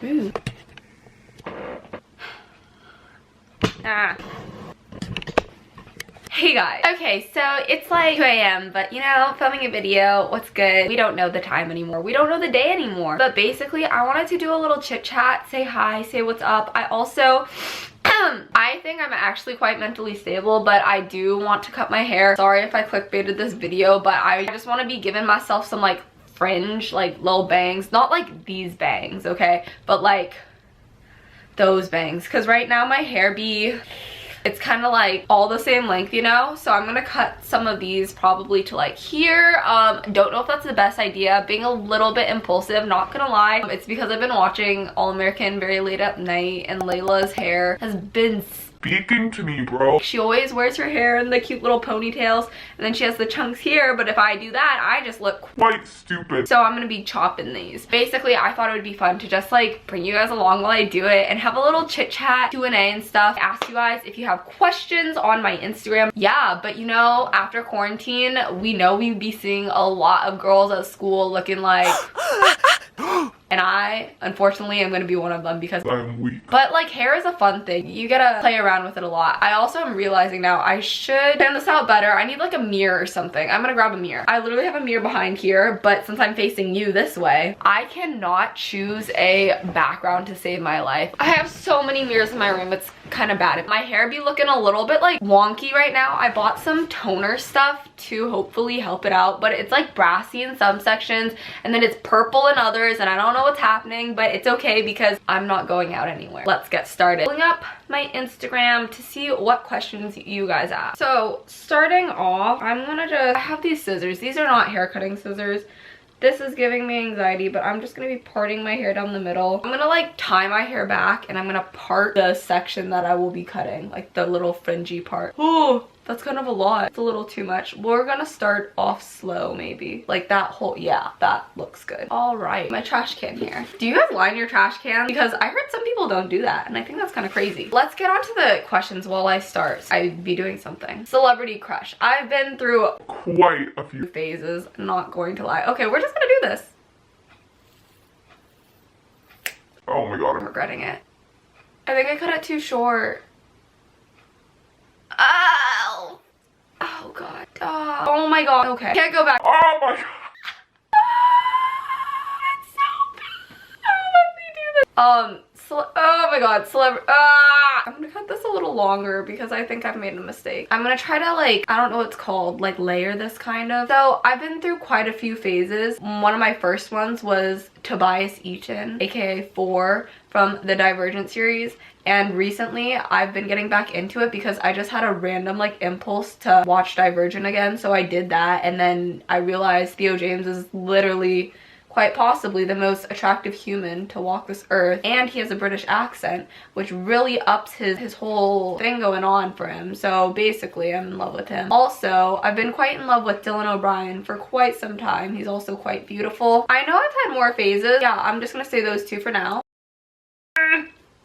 Ooh. Ah. Hey guys. Okay, so it's like 2 a.m. but you know, filming a video, what's good? We don't know the time anymore. We don't know the day anymore. But basically, I wanted to do a little chit chat, say hi, say what's up. I also I think I'm actually quite mentally stable, but I do want to cut my hair. Sorry if I clickbaited this video, but I just want to be giving myself some like fringe, like little bangs. Not like these bangs, okay? But like those bangs. Because right now my hair it's kind of like all the same length, you know? So I'm gonna cut some of these probably to like here. Don't know if that's the best idea. Being a little bit impulsive, not gonna lie. It's because I've been watching All American very late at night, and Layla's hair has been speaking to me, bro. She always wears her hair in the cute little ponytails, and then she has the chunks here, but if I do that, I just look quite stupid. So I'm gonna be chopping these. Basically, I thought it would be fun to just like bring you guys along while I do it and have a little chit chat, Q&A and stuff. Ask you guys if you have questions on my Instagram. Yeah, but you know, after quarantine, we know we'd be seeing a lot of girls at school looking like and I, unfortunately, am gonna be one of them because I'm weak. But like, hair is a fun thing. You gotta play around with it a lot. I also am realizing now I should plan this out better. I need like a mirror or something. I'm gonna grab a mirror. I literally have a mirror behind here, but since I'm facing you this way, I cannot choose a background to save my life. I have so many mirrors in my room, it's kind of bad. My hair be looking a little bit like wonky right now. I bought some toner stuff to hopefully help it out, but it's like brassy in some sections and then it's purple in others, and I don't know what's happening, but it's okay because I'm not going out anywhere. Let's get started. Pulling up my Instagram to see what questions you guys ask. So starting off, I have these scissors. These are not hair cutting scissors. This is giving me anxiety, but I'm just gonna be parting my hair down the middle. I'm gonna like tie my hair back and I'm gonna part the section that I will be cutting, like the little fringy part. Oh, that's kind of a lot. It's a little too much. We're gonna start off slow maybe. Like that whole, yeah, that looks good. All right, my trash can here. Do you guys line your trash can? Because I heard some people don't do that and I think that's kind of crazy. Let's get on to the questions while I start. I'd be doing something. Celebrity crush. I've been through quite a few phases, I'm not going to lie. Okay, we're just gonna do this. Oh my god, I'm regretting it. I think I cut it too short. Ow! Oh god. Oh my god. Okay. Can't go back. Oh my god. It's so bad. Let me do this. Oh my god. I'm gonna cut this a little longer because I think I've made a mistake. I'm gonna try to like, I don't know what it's called, like layer this kind of. So I've been through quite a few phases. One of my first ones was Tobias Eaton, aka 4 from the Divergent series. And recently I've been getting back into it because I just had a random like impulse to watch Divergent again. So I did that, and then I realized Theo James is literally quite possibly the most attractive human to walk this earth, and he has a British accent, which really ups his whole thing going on for him. So basically I'm in love with him. Also, I've been quite in love with Dylan O'Brien for quite some time. He's also quite beautiful. I know I've had more phases. Yeah, I'm just gonna say those two for now.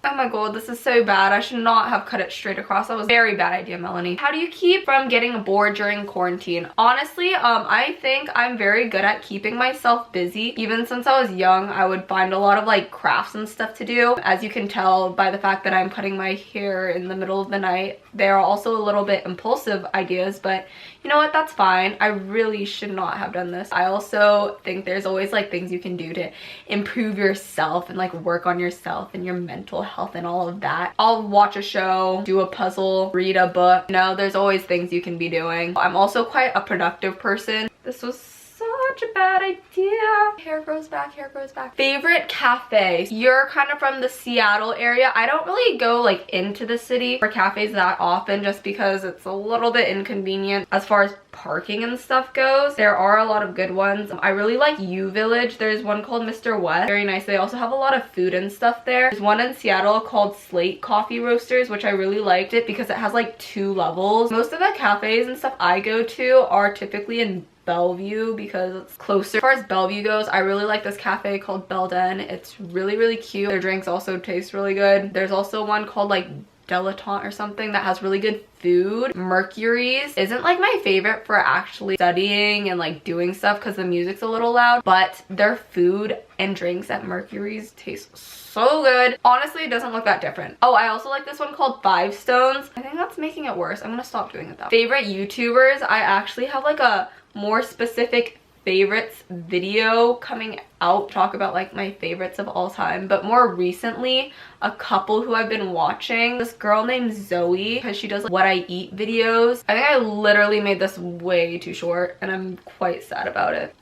Oh my god, this is so bad. I should not have cut it straight across. That was a very bad idea, Melanie. How do you keep from getting bored during quarantine? Honestly, I think I'm very good at keeping myself busy. Even since I was young, I would find a lot of like crafts and stuff to do. As you can tell by the fact that I'm cutting my hair in the middle of the night, they are also a little bit impulsive ideas, but you know what, that's fine. I really should not have done this. I also think there's always like things you can do to improve yourself and like work on yourself and your mental health and all of that. I'll watch a show, do a puzzle, read a book. You know, there's always things you can be doing. I'm also quite a productive person. This was such a bad idea. Hair grows back, hair grows back. Favorite cafe? You're kind of from the Seattle area. I don't really go like into the city for cafes that often just because it's a little bit inconvenient as far as parking and stuff goes. There are a lot of good ones. I really like U Village. There's one called Mr. West. Very nice. They also have a lot of food and stuff there. There's one in Seattle called Slate Coffee Roasters, which I really liked it because it has like 2 levels. Most of the cafes and stuff I go to are typically in Bellevue because it's closer. As far as Bellevue goes, I really like this cafe called Belden. It's really, really cute. Their drinks also taste really good. There's also one called like dilettante or something that has really good food. Mercury's isn't like my favorite for actually studying and like doing stuff because the music's a little loud, but their food and drinks at Mercury's taste so good. Honestly, it doesn't look that different. Oh, I also like this one called 5 Stones. I think that's making it worse. I'm gonna stop doing it though. Favorite YouTubers, I actually have like a more specific favorites video coming out, talk about like my favorites of all time. But more recently, a couple who I've been watching, this girl named Zoe, because she does like what I eat videos. I think I literally made this way too short and I'm quite sad about it.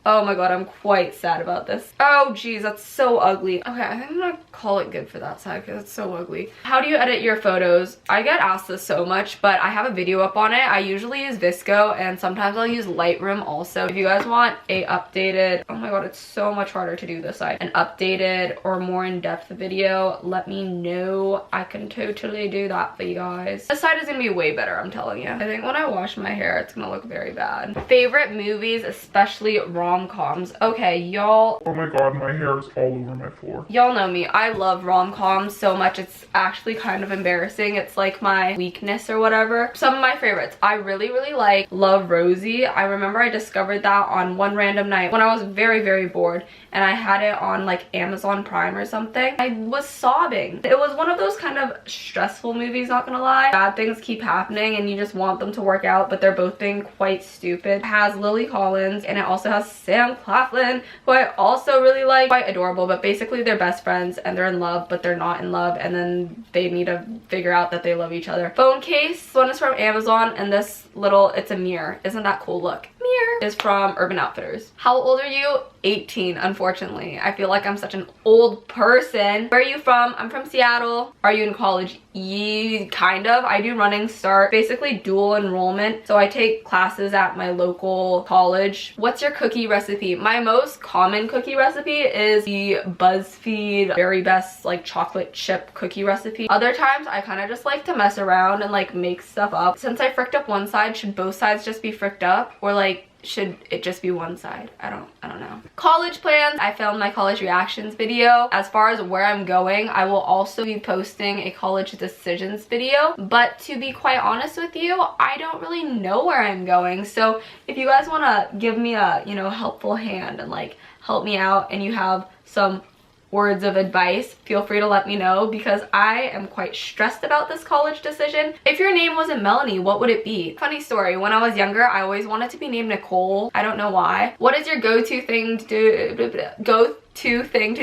Oh my god, I'm quite sad about this. Oh geez, that's so ugly. Okay, I think I'm gonna call it good for that side because it's so ugly. How do you edit your photos? I get asked this so much, but I have a video up on it. I usually use VSCO and sometimes I'll use Lightroom also. If you guys want a updated, oh my god, it's so much harder to do this side, an updated or more in-depth video, let me know. I can totally do that for you guys. This side is gonna be way better, I'm telling you. I think when I wash my hair, it's gonna look very bad. Favorite movies, especially rom-coms. Okay, y'all. Oh my god, my hair is all over my floor. Y'all know me. I love rom-coms so much. It's actually kind of embarrassing. It's like my weakness or whatever. Some of my favorites. I really like Love, Rosie. I remember I discovered that on one random night when I was very bored and I had it on like Amazon Prime or something. I was sobbing. It was one of those kind of stressful movies, not gonna lie. Bad things keep happening and you just want them to work out, but they're both being quite stupid. It has Lily Collins and it also has Sam Claflin, who I also really like. Quite adorable, but basically they're best friends and they're in love, but they're not in love, and then they need to figure out that they love each other. Phone case. This one is from Amazon, and this little, it's a mirror. Isn't that cool? Look. Mirror is from Urban Outfitters. How old are you? 18, unfortunately. I feel like I'm such an old person. Where are you from? I'm from Seattle. Are you in college? Kind of. I do running start, basically dual enrollment. So I take classes at my local college. What's your cookie recipe? My most common cookie recipe is the BuzzFeed Very Best like chocolate chip cookie recipe. Other times I kind of just like to mess around and like make stuff up. Since I fricked up one side, should both sides just be fricked up? Or like, should it just be one side? I don't know. College plans. I filmed my college reactions video. As far as where I'm going, I will also be posting a college decisions video. But to be quite honest with you, I don't really know where I'm going. So if you guys want to give me a, you know, helpful hand and like help me out and you have some words of advice, feel free to let me know because I am quite stressed about this college decision. If your name wasn't Melanie, what would it be? Funny story, when I was younger, I always wanted to be named Nicole. I don't know why. What is your go-to thing to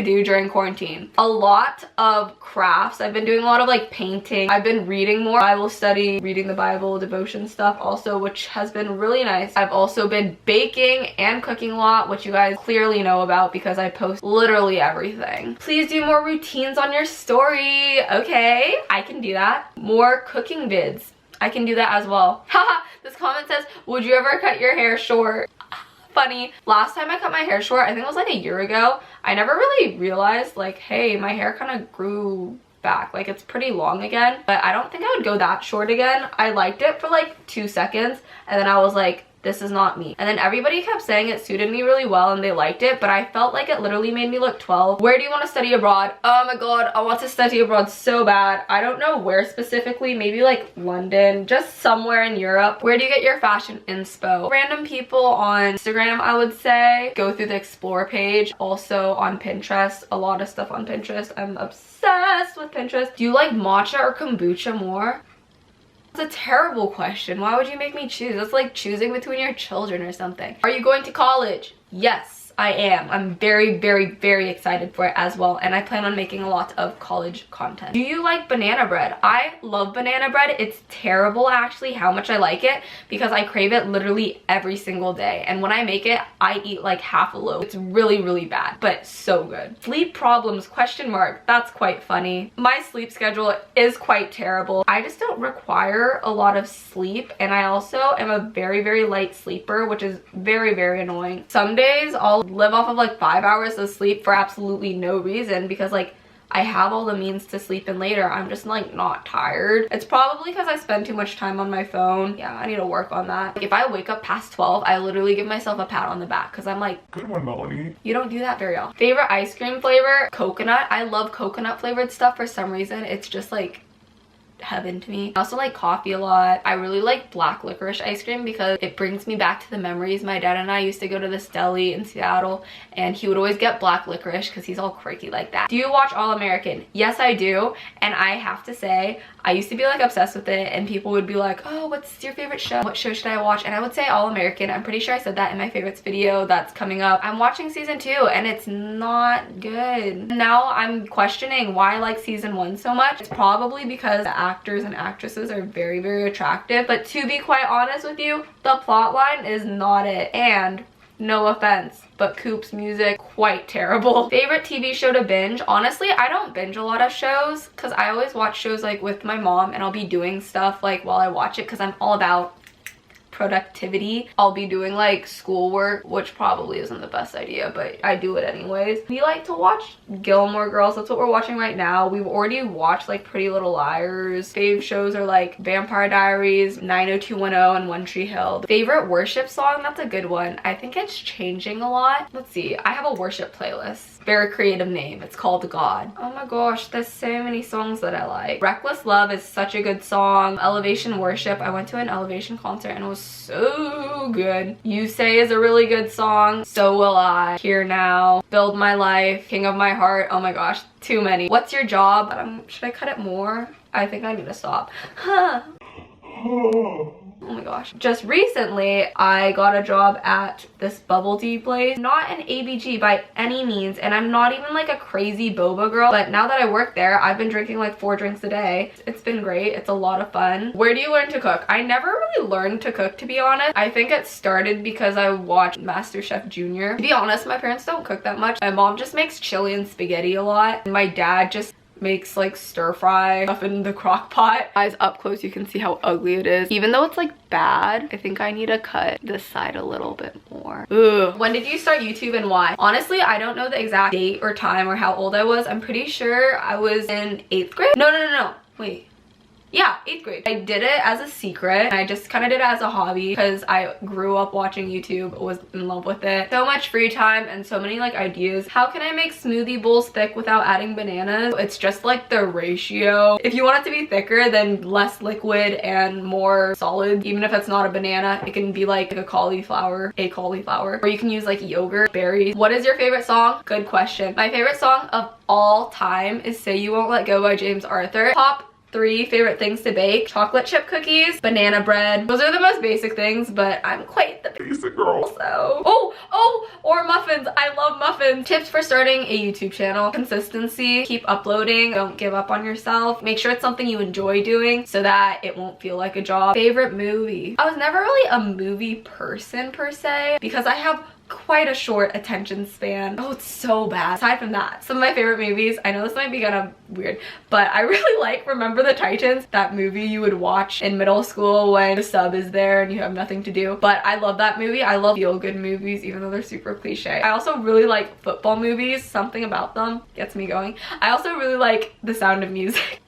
do during quarantine? A lot of crafts. I've been doing a lot of like painting. I've been reading more Bible study, reading the Bible, devotion stuff also, which has been really nice. I've also been baking and cooking a lot, which you guys clearly know about because I post literally everything. Please do more routines on your story. Okay, I can do that. More cooking vids. I can do that as well. Haha, this comment says, would you ever cut your hair short? Funny. Last time I cut my hair short, I think it was like a year ago, I never really realized like, hey, my hair kind of grew back. Like it's pretty long again, but I don't think I would go that short again. I liked it for like 2 seconds and then I was like, this is not me. And then everybody kept saying it suited me really well and they liked it, but I felt like it literally made me look 12. Where do you want to study abroad? Oh my god, I want to study abroad so bad. I don't know where specifically, maybe like London, just somewhere in Europe. Where do you get your fashion inspo? Random people on Instagram, I would say. Go through the explore page. Also on Pinterest, a lot of stuff on Pinterest. I'm obsessed with Pinterest. Do you like matcha or kombucha more? That's a terrible question. Why would you make me choose? That's like choosing between your children or something. Are you going to college? Yes, I am. I'm very excited for it as well, and I plan on making a lot of college content. Do you like banana bread? I love banana bread. It's terrible actually how much I like it because I crave it literally every single day, and when I make it, I eat like half a loaf. It's really bad, but so good. Sleep problems, question mark. That's quite funny. My sleep schedule is quite terrible. I just don't require a lot of sleep, and I also am a very light sleeper, which is very annoying. Some days I'll live off of like 5 hours of sleep for absolutely no reason because like I have all the means to sleep in later. I'm just like not tired. It's probably because I spend too much time on my phone. Yeah, I need to work on that. If I wake up past 12, I literally give myself a pat on the back because I'm like, good one, Melanie. You don't do that very often. Favorite ice cream flavor? Coconut. I love coconut flavored stuff for some reason. It's just like heaven to me. I also like coffee a lot. I really like black licorice ice cream because it brings me back to the memories. My dad and I used to go to this deli in Seattle and he would always get black licorice because he's all quirky like that. Do you watch All American? Yes, I do. And I have to say, I used to be like obsessed with it and people would be like, oh, what's your favorite show? What show should I watch? And I would say All American. I'm pretty sure I said that in my favorites video that's coming up. I'm watching season 2 and it's not good. Now I'm questioning why I like season 1 so much. It's probably because the actors and actresses are very, very attractive. But to be quite honest with you, the plot line is not it. And no offense, but Coop's music, quite terrible. Favorite TV show to binge? Honestly, I don't binge a lot of shows because I always watch shows like with my mom and I'll be doing stuff like while I watch it because I'm all about productivity. I'll be doing like schoolwork, which probably isn't the best idea, but I do it anyways. We like to watch Gilmore Girls. That's what we're watching right now. We've already watched like Pretty Little Liars. Fave shows are like Vampire Diaries, 90210, and One Tree Hill. Favorite worship song? That's a good one. I think it's changing a lot. Let's see. I have a worship playlist. Very creative name. It's called God. Oh my gosh, there's so many songs that I like. Reckless Love is such a good song. Elevation Worship. I went to an Elevation concert and it was so good. You Say is a really good song. So Will I. Here Now. Build My Life. King of My Heart. Oh my gosh, too many. What's Your Job? Should I cut it more? I think I need to stop. Huh. Oh my gosh. Just recently, I got a job at this bubble tea place. Not an ABG by any means, and I'm not even like a crazy boba girl, but now that I work there, I've been drinking like 4 drinks a day. It's been great. It's a lot of fun. Where do you learn to cook? I never really learned to cook, to be honest. I think it started because I watched MasterChef Junior. To be honest, my parents don't cook that much. My mom just makes chili and spaghetti a lot. And my dad just makes like stir fry stuff in the crock pot. Guys, up close you can see how ugly it is. Even though it's like bad, I think I need to cut this side a little bit more. Ugh. When did you start YouTube and why? Honestly, I don't know the exact date or time or how old I was. I'm pretty sure I was in 8th grade. No. Wait. Yeah, 8th grade. I did it as a secret. I just kind of did it as a hobby because I grew up watching YouTube, was in love with it. So much free time and so many like ideas. How can I make smoothie bowls thick without adding bananas? It's just like the ratio. If you want it to be thicker, then less liquid and more solid. Even if it's not a banana, it can be like a cauliflower. Or you can use like yogurt, berries. What is your favorite song? Good question. My favorite song of all time is Say You Won't Let Go by James Arthur. Top 3 favorite things to bake: chocolate chip cookies, banana bread. Those are the most basic things, but I'm quite the basic girl. So, or muffins. I love muffins. Tips for starting a YouTube channel: consistency, keep uploading, don't give up on yourself, make sure it's something you enjoy doing so that it won't feel like a job. Favorite movie? I was never really a movie person per se because I have quite a short attention span. Oh, it's so bad. Aside from that, some of my favorite movies, I know this might be kind of weird, but I really like Remember the Titans, that movie you would watch in middle school when the sub is there and you have nothing to do. But I love that movie. I love feel-good movies, even though they're super cliche. I also really like football movies. Something about them gets me going. I also really like The Sound of Music.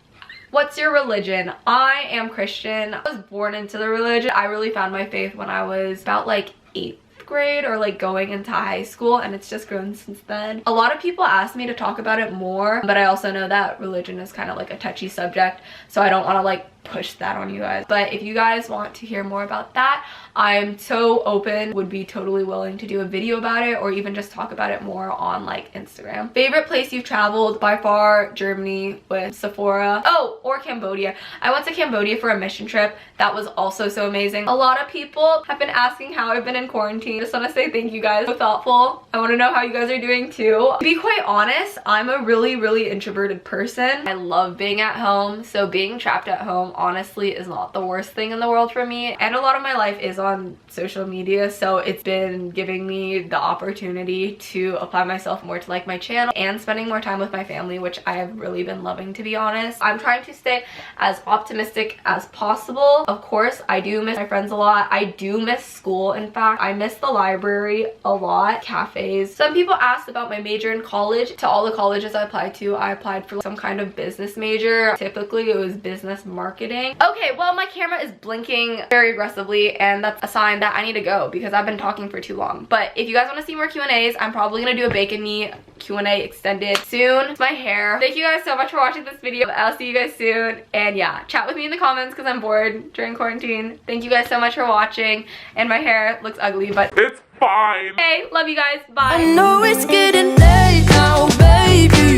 What's your religion? I am Christian. I was born into the religion. I really found my faith when I was about like 8th grade or like going into high school, and it's just grown since then. A lot of people ask me to talk about it more, but I also know that religion is kind of like a touchy subject, so I don't want to like push that on you guys. But if you guys want to hear more about that, I'm so open, would be totally willing to do a video about it or even just talk about it more on like Instagram. Favorite place you've traveled? By far Germany with Sephora. Oh, or Cambodia. I went to Cambodia for a mission trip. That was also so amazing. A lot of people have been asking how I've been in quarantine. Just want to say thank you guys. So thoughtful. I want to know how you guys are doing too. To be quite honest, I'm a really introverted person. I love being at home, so being trapped at home honestly is not the worst thing in the world for me. And a lot of my life is on social media, so it's been giving me the opportunity to apply myself more to like my channel and spending more time with my family, which I have really been loving, to be honest. I'm trying to stay as optimistic as possible. Of course, I do miss my friends a lot. I do miss school. In fact, I miss the library a lot, cafes. Some people asked about my major in college. To all the colleges I applied to, I applied for some kind of business major. Typically it was business marketing marketing. Okay, well, my camera is blinking very aggressively, and that's a sign that I need to go because I've been talking for too long. But if you guys want to see more Q&As, I'm probably gonna do a bacon knee Q&A extended soon. It's my hair. Thank you guys so much for watching this video. I'll see you guys soon. And yeah, chat with me in the comments because I'm bored during quarantine. Thank you guys so much for watching. And my hair looks ugly, but It's fine. hey, love you guys. Bye. I know it's getting late now, baby.